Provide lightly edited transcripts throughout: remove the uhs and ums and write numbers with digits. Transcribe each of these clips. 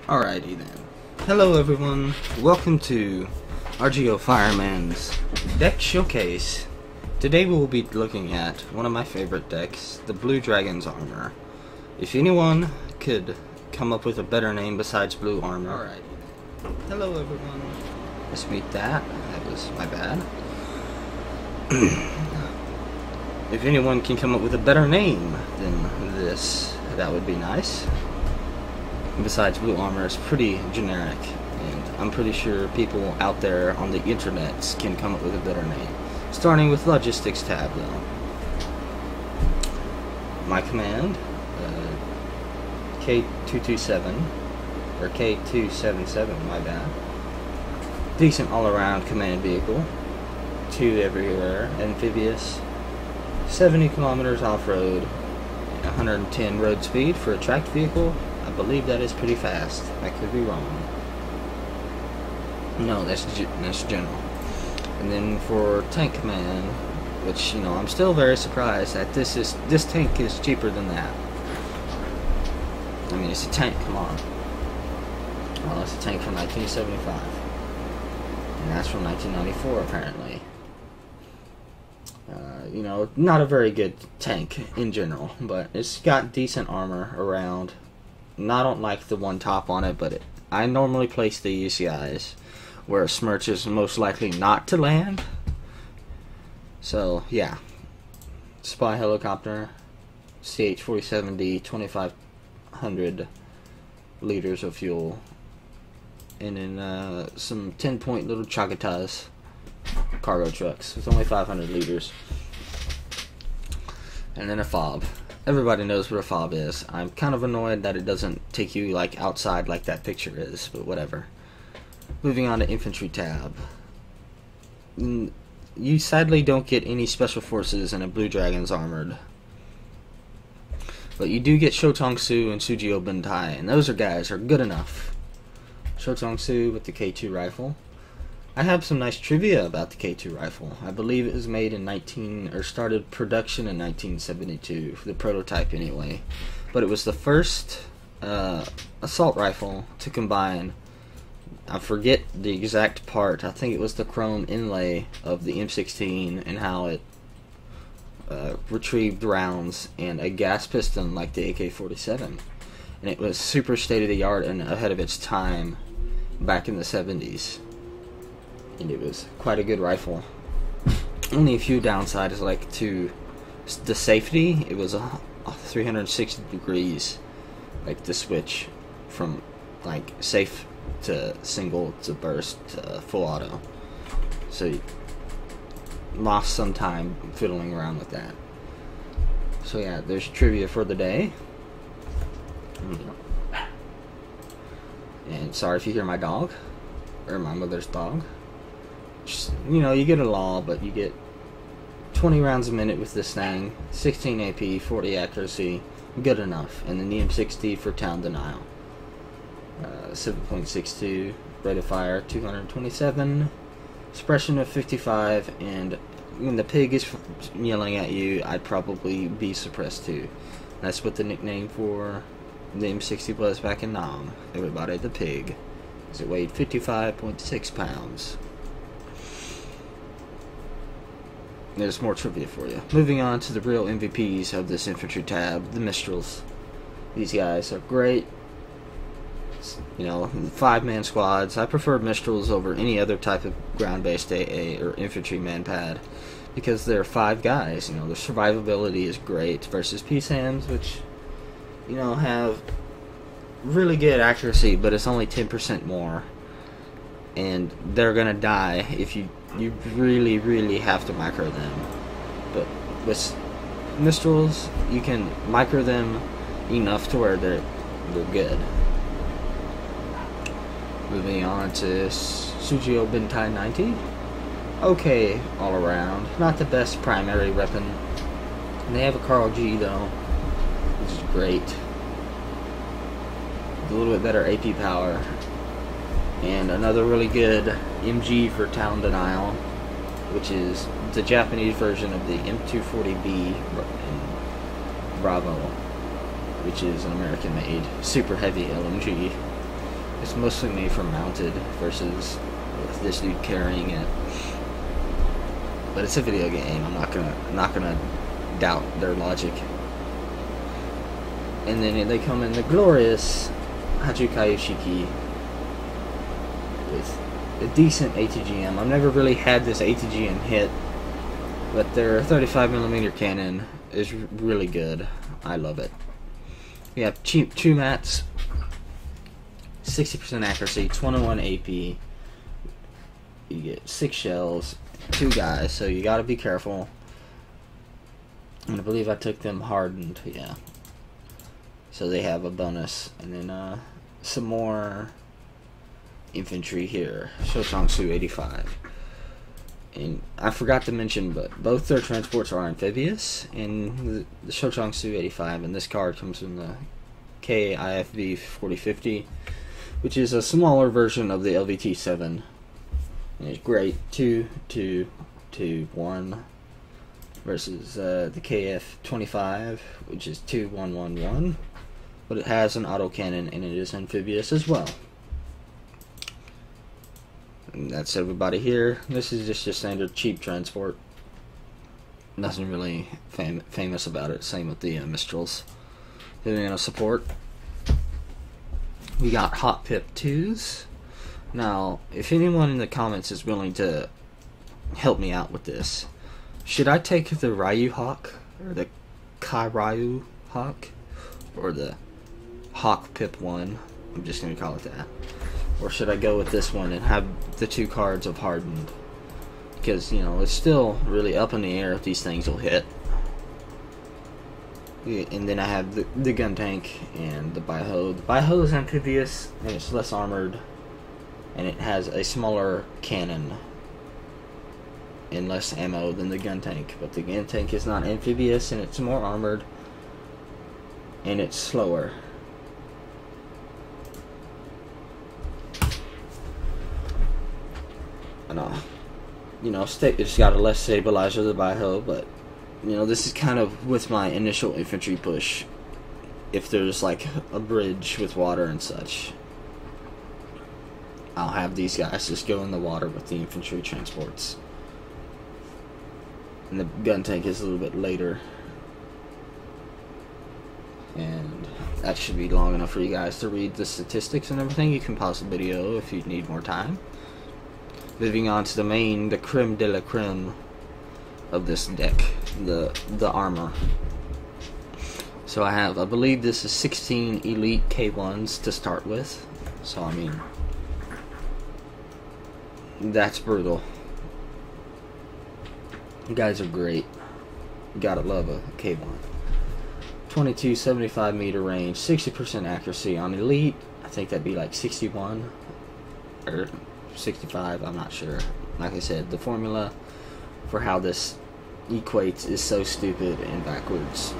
Alrighty then. Hello everyone, welcome to RGOfireman's deck showcase. Today we will be looking at one of my favorite decks, the Blue Dragon's Armor. If anyone could come up with a better name besides Blue Armor. Alrighty. Hello everyone. Let's meet that. That was my bad. If anyone can come up with a better name than this, that would be nice. Besides, Blue Armor is pretty generic, and I'm pretty sure people out there on the internets can come up with a better name. Starting with Logistics tab, though. My command, K227, or K277, my bad. Decent all-around command vehicle. 2 everywhere, amphibious. 70 kilometers off-road, 110 road speed for a tracked vehicle. I believe that is pretty fast. I could be wrong. No, that's general. And then for tank command, which, you know, I'm still very surprised that this tank is cheaper than that. I mean, it's a tank. Come on. Well, it's a tank from 1975, and that's from 1994 apparently. You know, not a very good tank in general, but it's got decent armor around. And I don't like the one top on it, but I normally place these guys where a Smirch is most likely not to land. So, yeah. Spy helicopter, CH-47D, 2,500 liters of fuel. And then some 10-point little Chagatas cargo trucks with only 500 liters. And then a fob. Everybody knows what a fob is. I'm kind of annoyed that it doesn't take you like outside like that picture is, but whatever. Moving on to infantry tab. You sadly don't get any special forces in a Blue Dragon's Armored, but you do get Shotong-Su and Sujio Bentai, and those guys are good enough. Shotong-Su with the K2 rifle. I have some nice trivia about the K2 rifle. I believe it was made in started production in 1972, the prototype anyway. But it was the first assault rifle to combine, I forget the exact part, I think it was the chrome inlay of the M16 and how it retrieved rounds, and a gas piston like the AK-47. And it was super state-of-the-art and ahead of its time back in the 70s. And it was quite a good rifle. Only a few downsides, like to the safety. It was a 360 degrees, like the switch from like safe to single to burst to full auto. So you lost some time fiddling around with that. So yeah, there's trivia for the day. And sorry if you hear my dog or my mother's dog. You know, you get a law, but you get 20 rounds a minute with this thing, 16 AP, 40 accuracy, good enough. And then the M60 for town denial. 7.62, rate of fire 227, suppression of 55, and when the pig is yelling at you, I'd probably be suppressed too. That's what the nickname for the M60 was back in Nam. Everybody, the pig. Because it weighed 55.6 pounds. There's more trivia for you. Moving on to the real MVPs of this infantry tab, the Mistrals. These guys are great. You know, 5-man squads. I prefer Mistrals over any other type of ground-based AA or infantry man-pad because they're 5 guys. You know, the survivability is great versus PSAMs, which, you know, have really good accuracy, but it's only 10% more. And they're gonna die if you really have to micro them. But with Mistrals, you can micro them enough to where they're good. Moving on to Sujio Bentai 90. Okay, all around. Not the best primary weapon. And they have a Carl G though, which is great. A little bit better AP power. And another really good MG for town denial, which is the Japanese version of the M240B Bravo, which is an American-made super heavy LMG. It's mostly made for mounted versus with this dude carrying it. But it's a video game. I'm not gonna doubt their logic. And then they come in the glorious Hajukai Shiki with a decent ATGM. I've never really had this ATGM hit, but their 35mm cannon is really good. I love it. We have cheap true mats, 60% accuracy, 21 AP. You get 6 shells, 2 guys, so you gotta be careful. And I believe I took them hardened, yeah. So they have a bonus. And then some more infantry here. Shochangsu 85. And I forgot to mention, but both their transports are amphibious in the Shochangsu 85, and this card comes from the KIFV 4050, which is a smaller version of the LVT7. And it's great. 2, 2, 2, 1 versus the KF25, which is 2, 1, 1, 1. But it has an autocannon and it is amphibious as well. And that's everybody here. This is just your standard cheap transport. Nothing really famous about it. Same with the Mistrals. Then a support. We got Hot Pip 2s. Now, if anyone in the comments is willing to help me out with this, should I take the Ryu Hawk, or the Kai Ryu Hawk, or the Hawk Pip 1? I'm just going to call it that. Or should I go with this one and have the 2 cards of Hardened? Because, you know, it's still really up in the air if these things will hit. And then I have the gun tank and the Baiho. The Baiho is amphibious and it's less armored. And it has a smaller cannon and less ammo than the gun tank. But the gun tank is not amphibious and it's more armored. And it's slower. You know, it's got a less stabilizer than the Baiho, but you know, this is kind of with my initial infantry push. If there's like a bridge with water and such, I'll have these guys just go in the water with the infantry transports. And the gun tank is a little bit later. And that should be long enough for you guys to read the statistics and everything. You can pause the video if you need more time. Moving on to the creme de la creme of this deck, the armor. So I believe this is 16 elite K1s to start with. So I mean, that's brutal. You guys are great. You gotta love a K1. 2275 meter range, 60% accuracy on elite. I think that'd be like 61 or 65, I'm not sure. Like I said, the formula for how this equates is so stupid and backwards.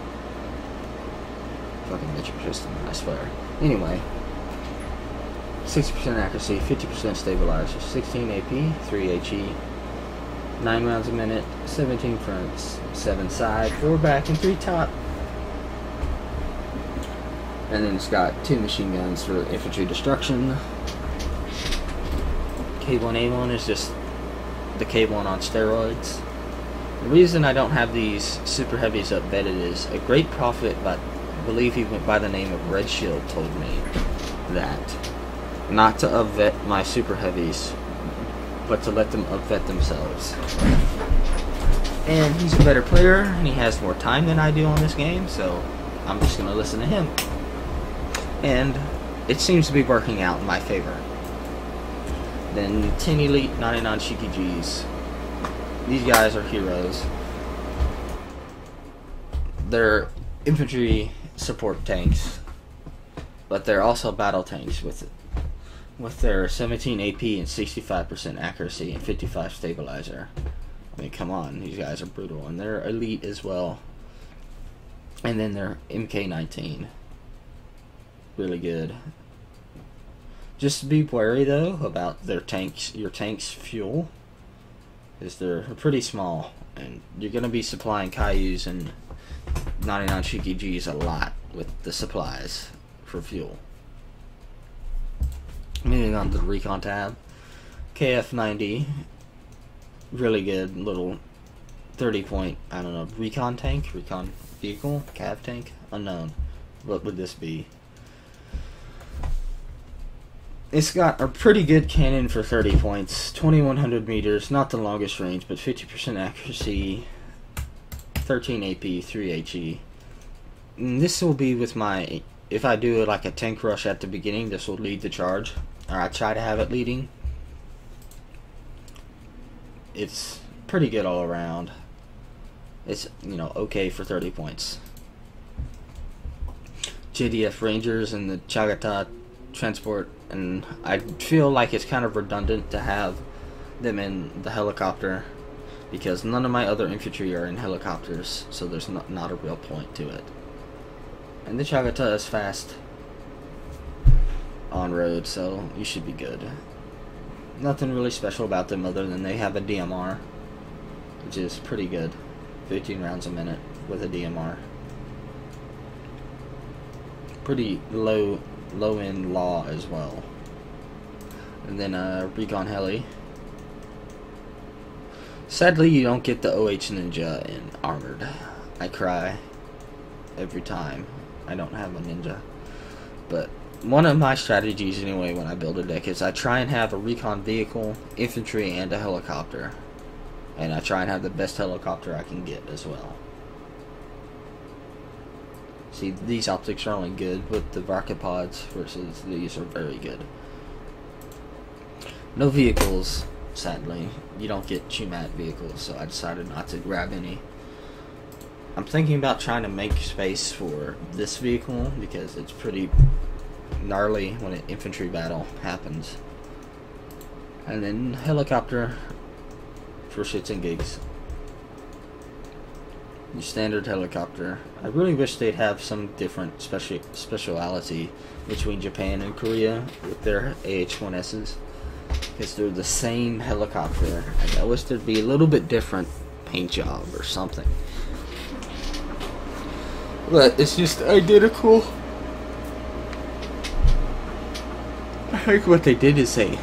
Fucking metric system, I swear. Anyway, 60% accuracy, 50% stabilizer, 16 AP, 3 HE, 9 rounds a minute, 17 fronts, 7 side, 4 back, and 3 top. And then it's got 2 machine guns for infantry destruction. K1A1 is just the K1 on steroids. The reason I don't have these super heavies up vetted is a great prophet, but I believe he went by the name of Red Shield, told me that not to upvet my super heavies, but to let them upvet themselves. And he's a better player, and he has more time than I do on this game, so I'm just going to listen to him. And it seems to be working out in my favor. Then 10 elite 99 Shiki-Gs. These guys are heroes. They're infantry support tanks, but they're also battle tanks with their 17 AP and 65% accuracy and 55 stabilizer. I mean, come on, these guys are brutal, and they're elite as well. And then they're MK19, really good. Just be wary though about their tanks, your tank's fuel, because they're pretty small, and you're gonna be supplying Kaiyus and 99 Shiki-Gs a lot with the supplies for fuel. Moving on to the recon tab. KF-90, really good little 30-point, I don't know, recon tank, recon vehicle, cav tank, unknown. What would this be? It's got a pretty good cannon for 30 points, 2100 meters, not the longest range, but 50% accuracy, 13 AP, 3 HE. And this will be with my, if I do like a tank rush at the beginning, this will lead the charge, or I try to have it leading. It's pretty good all around. It's, you know, okay for 30 points. JDF Rangers and the Chagata transport, and I feel like it's kind of redundant to have them in the helicopter because none of my other infantry are in helicopters, so there's not a real point to it. And the Chagata is fast on road, so you should be good. Nothing really special about them other than they have a DMR, which is pretty good. 15 rounds a minute with a DMR. Pretty low end law as well. And then recon heli. Sadly, you don't get the OH Ninja in armored. I cry every time I don't have a Ninja. But one of my strategies anyway when I build a deck is I try and have a recon vehicle, infantry, and a helicopter. And I try and have the best helicopter I can get as well. See, these optics are only good with the rocket pods versus these are very good. No vehicles, sadly. You don't get CHUMAT vehicles, so I decided not to grab any. I'm thinking about trying to make space for this vehicle because it's pretty gnarly when an infantry battle happens. And then helicopter for shits and gigs. Your standard helicopter. I really wish they'd have some different speciality between Japan and Korea with their AH-1Ss, because they're the same helicopter. I wish there'd be a little bit different paint job or something. But it's just identical. I think what they did is they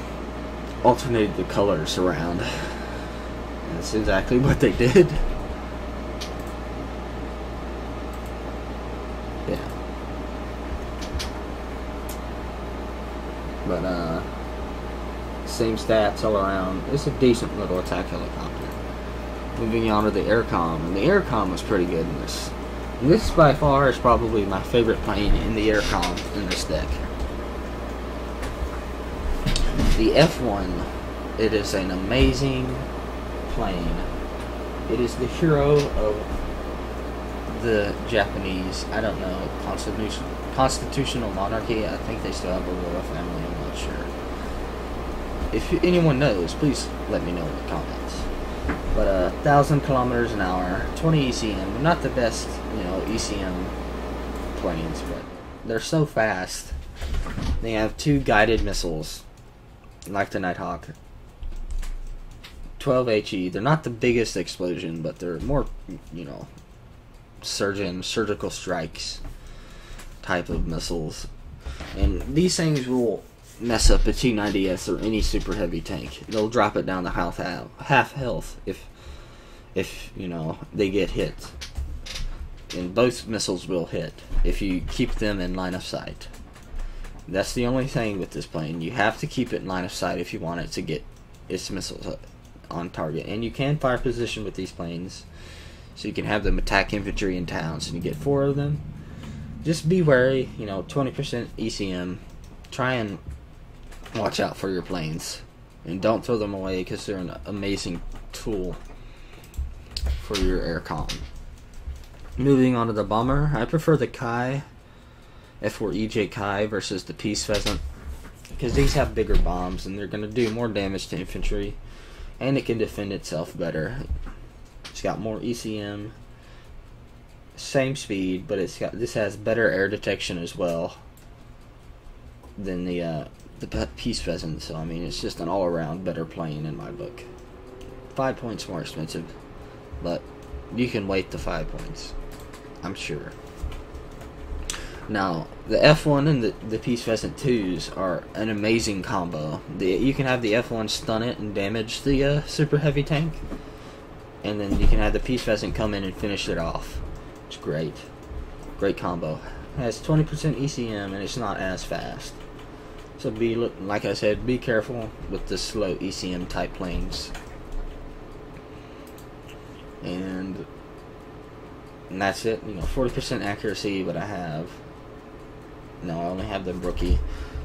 alternated the colors around. That's exactly what they did. Yeah. But same stats all around. It's a decent little attack helicopter. Moving on to the aircom, and the aircom was pretty good in this. And this by far is probably my favorite plane in the aircom in this deck. The F1, it is an amazing plane. It is the hero of the Japanese, I don't know, constitutional monarchy. I think they still have a royal family, I'm not sure. If anyone knows, please let me know in the comments. But 1,000 kilometers an hour, 20 ECM. Not the best, you know, ECM planes, but they're so fast. They have 2 guided missiles, like the Nighthawk. 12 HE. They're not the biggest explosion, but they're more, you know, surgical strikes type of missiles. And these things will mess up a T-90S or any super heavy tank. They'll drop it down to half health if you know they get hit. And both missiles will hit if you keep them in line of sight. That's the only thing with this plane. You have to keep it in line of sight if you want it to get its missiles on target. And you can fire position with these planes, so you can have them attack infantry in towns, and you get 4 of them. Just be wary, you know, 20% ECM. Try and watch out for your planes, and don't throw them away because they're an amazing tool for your aircom. Moving on to the bomber, I prefer the Kai, F4EJ Kai versus the Peace Pheasant, because these have bigger bombs and they're going to do more damage to infantry, and it can defend itself better. It's got more ECM, same speed, but this has better air detection as well than the Peace Pheasant. So I mean, it's just an all-around better plane in my book. 5 points more expensive, but you can wait the 5 points, I'm sure. Now, the F1 and the Peace Pheasant 2s are an amazing combo. You can have the F1 stun it and damage the super heavy tank, and then you can have the Peace Pheasant come in and finish it off. It's great. Great combo. It has 20% ECM and it's not as fast. So like I said, be careful with the slow ECM type planes. And that's it. 40% accuracy, but I only have the rookie.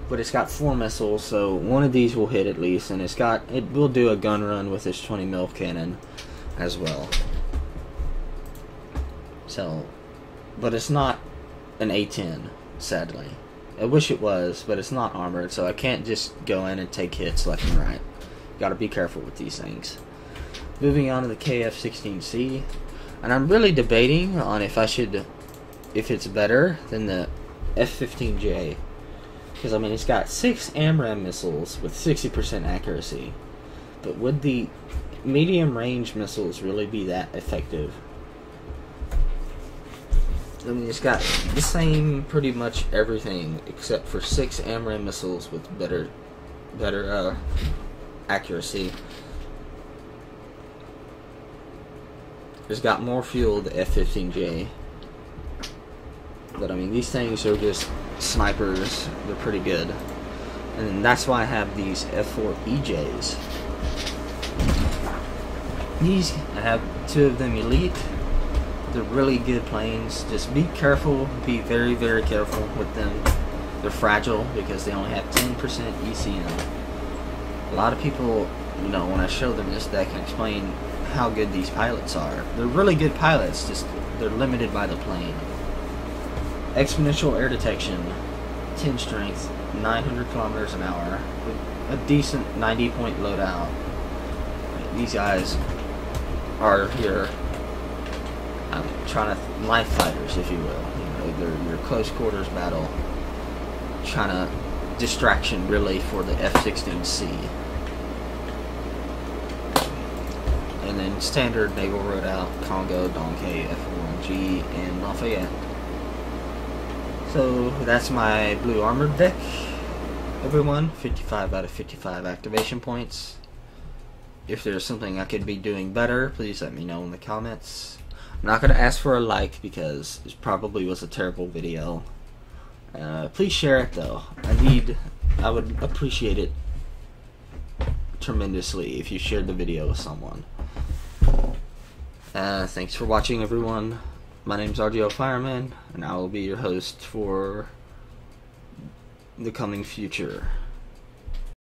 But it's got 4 missiles, so one of these will hit at least, and it will do a gun run with this 20 mil cannon as well. So, but it's not an A10, sadly. I wish it was, but it's not armored, so I can't just go in and take hits left and right. Gotta be careful with these things. Moving on to the KF-16C, and I'm really debating on if it's better than the F-15J, because I mean it's got 6 AMRAAM missiles with 60% accuracy, but would the medium range missiles really be that effective? I mean, it's got the same pretty much everything except for 6 AMRAAM missiles with better accuracy. It's got more fuel, the F-15J. But I mean, these things are just snipers. They're pretty good. And that's why I have these F4EJs. I have 2 of them elite. They're really good planes. Just be careful. Be very, very careful with them. They're fragile because they only have 10% ECM. A lot of people, when I show them this deck and explain how good these pilots are, they're really good pilots, just they're limited by the plane. Exponential air detection, 10 strength, 900 kilometers an hour, with a decent 90-point loadout. These guys are your life fighters, if you will. They're your close quarters battle, distraction really for the F-16C. And then standard naval loadout, Congo, Donkey, F-1G, and Lafayette. So that's my blue armored deck, everyone. 55 out of 55 activation points. If there's something I could be doing better, please let me know in the comments. I'm not going to ask for a like because it probably was a terrible video. Please share it though. I would appreciate it tremendously if you shared the video with someone. Thanks for watching, everyone. My name's RGOfireman, and I will be your host for the coming future.